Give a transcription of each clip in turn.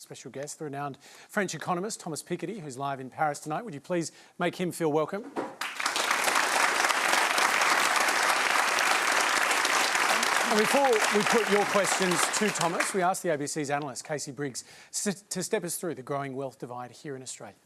Special guest, the renowned French economist Thomas Piketty, who's live in Paris tonight. Would you please make him feel welcome? And before we put your questions to Thomas, we asked the ABC's analyst, Casey Briggs, to step us through the growing wealth divide here in Australia.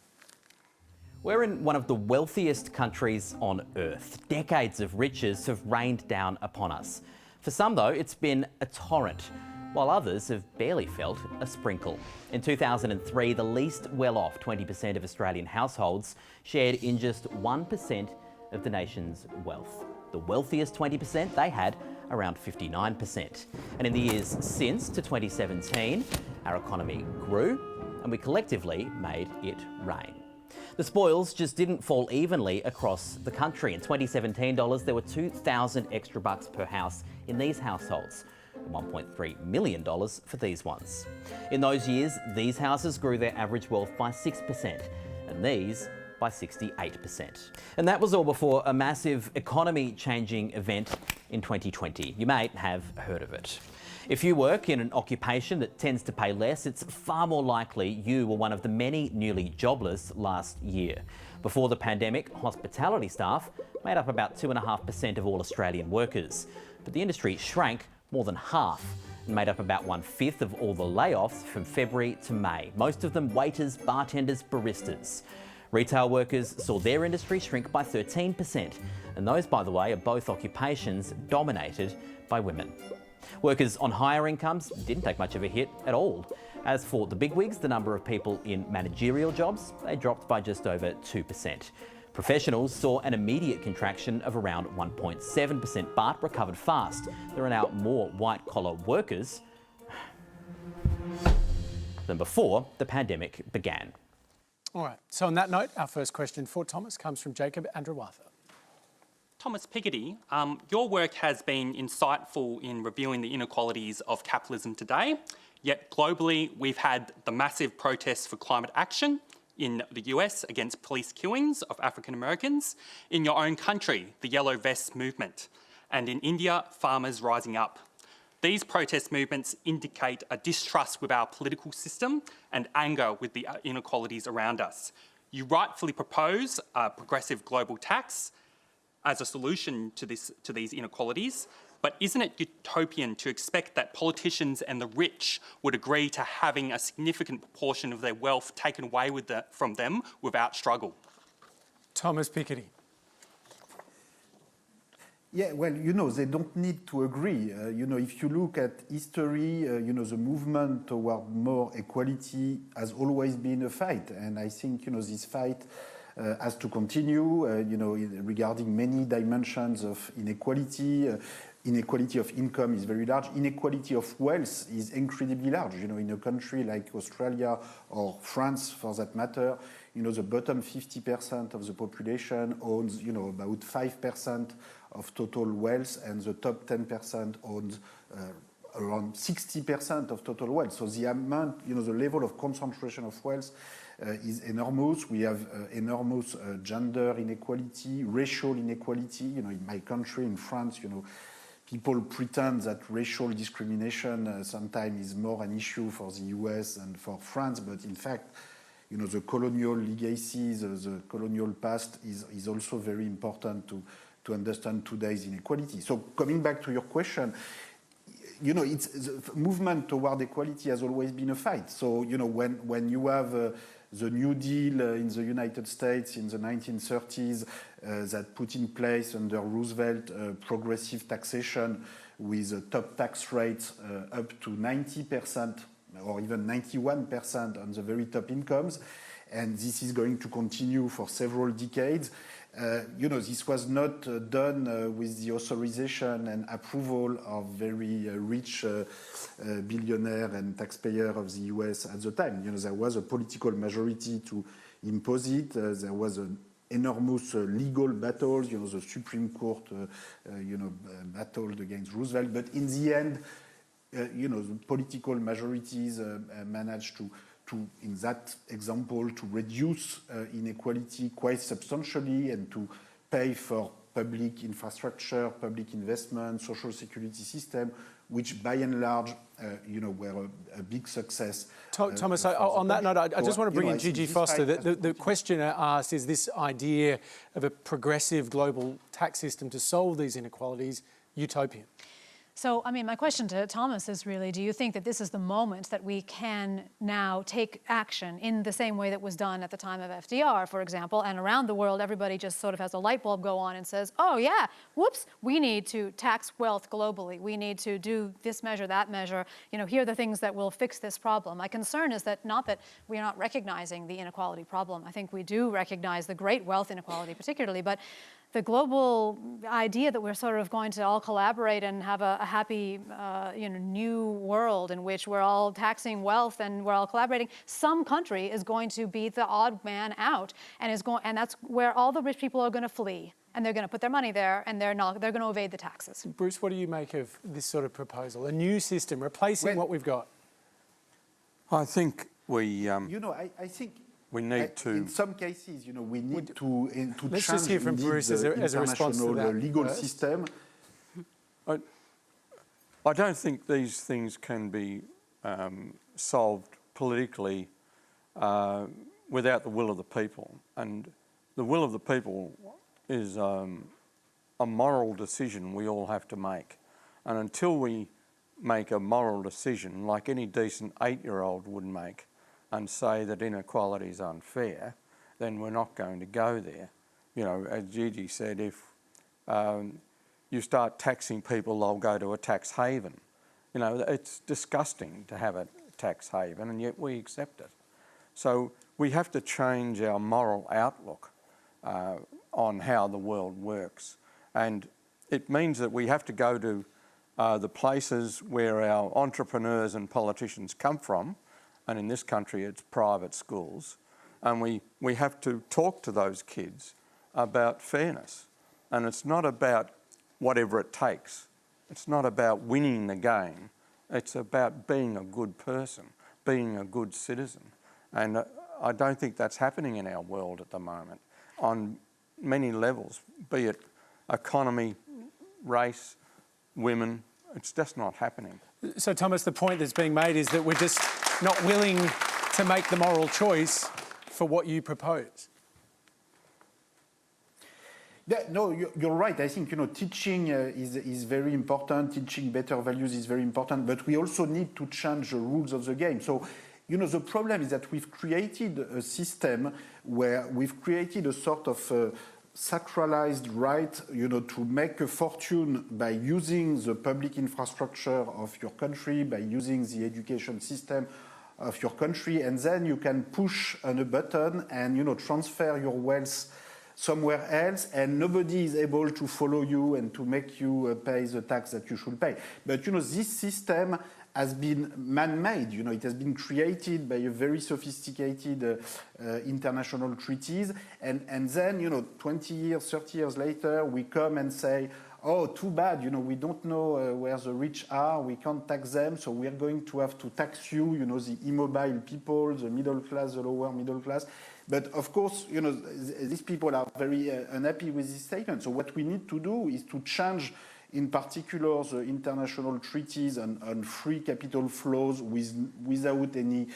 We're in one of the wealthiest countries on earth. Decades of riches have rained down upon us. For some, though, it's been a torrent, while others have barely felt a sprinkle. In 2003, the least well-off 20% of Australian households shared in just 1% of the nation's wealth. The wealthiest 20%, they had around 59%. And in the years since to 2017, our economy grew and we collectively made it rain. The spoils just didn't fall evenly across the country. In 2017 dollars, there were 2,000 extra bucks per house in these households. $1.3 million for these ones. In those years, these houses grew their average wealth by 6%, and these by 68%. And that was all before a massive economy-changing event in 2020. You may have heard of it. If you work in an occupation that tends to pay less, it's far more likely you were one of the many newly jobless last year. Before the pandemic, hospitality staff made up about 2.5% of all Australian workers. But the industry shrank more than half and made up about 1/5 of all the layoffs from February to May. Most of them waiters, bartenders, baristas. Retail workers saw their industry shrink by 13%, and those, by the way, are both occupations dominated by women. Workers on higher incomes didn't take much of a hit at all. As for the bigwigs, the number of people in managerial jobs, they dropped by just over 2%. Professionals saw an immediate contraction of around 1.7%, but recovered fast. There are now more white-collar workers than before the pandemic began. All right, so on that note, our first question for Thomas comes from Jacob Andrawatha. Thomas Piketty, your work has been insightful in revealing the inequalities of capitalism today, yet globally we've had the massive protests for climate action in the US against police killings of African Americans, in your own country, the Yellow Vests movement, and in India, farmers rising up. These protest movements indicate a distrust with our political system and anger with the inequalities around us. You rightfully propose a progressive global tax as a solution to these inequalities, but isn't it utopian to expect that politicians and the rich would agree to having a significant proportion of their wealth taken away from them without struggle? Thomas Piketty. Yeah, well, they don't need to agree. If you look at history, the movement toward more equality has always been a fight. And I think, this fight has to continue, regarding many dimensions of inequality. Inequality of income is very large. Inequality of wealth is incredibly large. In a country like Australia or France, for that matter, the bottom 50% of the population owns, about 5% of total wealth, and the top 10% owns around 60% of total wealth. So the amount, the level of concentration of wealth is enormous. We have enormous gender inequality, racial inequality. In my country, in France, people pretend that racial discrimination sometimes is more an issue for the US and for France, but in fact, the colonial legacies, the colonial past is also very important to understand today's inequality. So coming back to your question, it's the movement toward equality has always been a fight. So, when you have the New Deal in the United States in the 1930s that put in place under Roosevelt progressive taxation with a top tax rates up to 90% or even 91% on the very top incomes, and this is going to continue for several decades. This was not done with the authorization and approval of very rich billionaire and taxpayer of the US at the time. There was a political majority to impose it. There was an enormous legal battles, the Supreme Court, battled against Roosevelt. But in the end, the political majorities managed to, in that example, to reduce inequality quite substantially and to pay for public infrastructure, public investment, social security system, which by and large, were a big success. Thomas, for on the that note, I country. just want to bring in I think Gigi this Foster. fight has The to questioner asked, is this idea of a progressive global tax system to solve these inequalities utopian? So, I mean, my question to Thomas is really, do you think that this is the moment that we can now take action in the same way that was done at the time of FDR, for example, and around the world everybody just sort of has a light bulb go on and says, oh yeah, whoops, we need to tax wealth globally. We need to do this measure, that measure. Here are the things that will fix this problem. My concern is that not that we are not recognizing the inequality problem. I think we do recognize the great wealth inequality particularly, but the global idea that we're sort of going to all collaborate and have a happy, new world in which we're all taxing wealth and we're all collaborating, some country is going to be the odd man out, and that's where all the rich people are going to flee, and they're going to put their money there, and they're going to evade the taxes. Bruce, what do you make of this sort of proposal? A new system replacing what we've got? I think we. I think. We need to. In some cases, we need to Let's change just hear from indeed Bruce as a response to international that legal first. system. I don't think these things can be solved politically without the will of the people. And the will of the people is a moral decision we all have to make. And until we make a moral decision, like any decent 8-year-old would make, and say that inequality is unfair, then we're not going to go there. As Gigi said, if you start taxing people, they'll go to a tax haven. It's disgusting to have a tax haven, and yet we accept it. So we have to change our moral outlook on how the world works. And it means that we have to go to the places where our entrepreneurs and politicians come from, and in this country it's private schools, and we have to talk to those kids about fairness. And it's not about whatever it takes. It's not about winning the game. It's about being a good person, being a good citizen. And I don't think that's happening in our world at the moment on many levels, be it economy, race, women. It's just not happening. So, Thomas, the point that's being made is that we're just not willing to make the moral choice for what you propose. Yeah, no, you're right. I think teaching is very important. Teaching better values is very important, but we also need to change the rules of the game. So, the problem is that we've created a system where we've created a sort of sacralized right, to make a fortune by using the public infrastructure of your country, by using the education system of your country, and then you can push on a button and transfer your wealth somewhere else, and nobody is able to follow you and to make you pay the tax that you should pay. But this system has been man-made. It has been created by a very sophisticated international treaties, and then 20 years, 30 years later, we come and say, oh, too bad, we don't know where the rich are, we can't tax them, so we're going to have to tax you, the immobile people, the middle class, the lower middle class. But of course, these people are very unhappy with this statement. So what we need to do is to change, in particular, the international treaties on free capital flows without any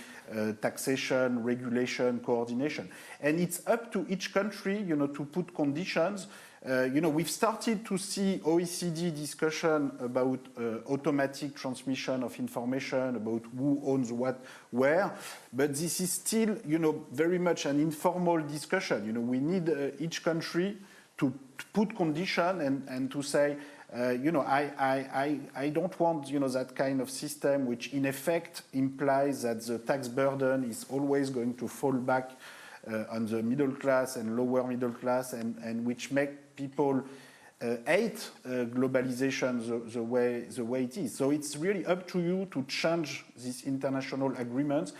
taxation, regulation, coordination. And it's up to each country, to put conditions. We've started to see OECD discussion about automatic transmission of information, about who owns what, where, but this is still, very much an informal discussion. We need each country to put condition and to say, I don't want, that kind of system which in effect implies that the tax burden is always going to fall back on the middle class and lower middle class, and which make people hate globalization the way it is. So it's really up to you to change these international agreements.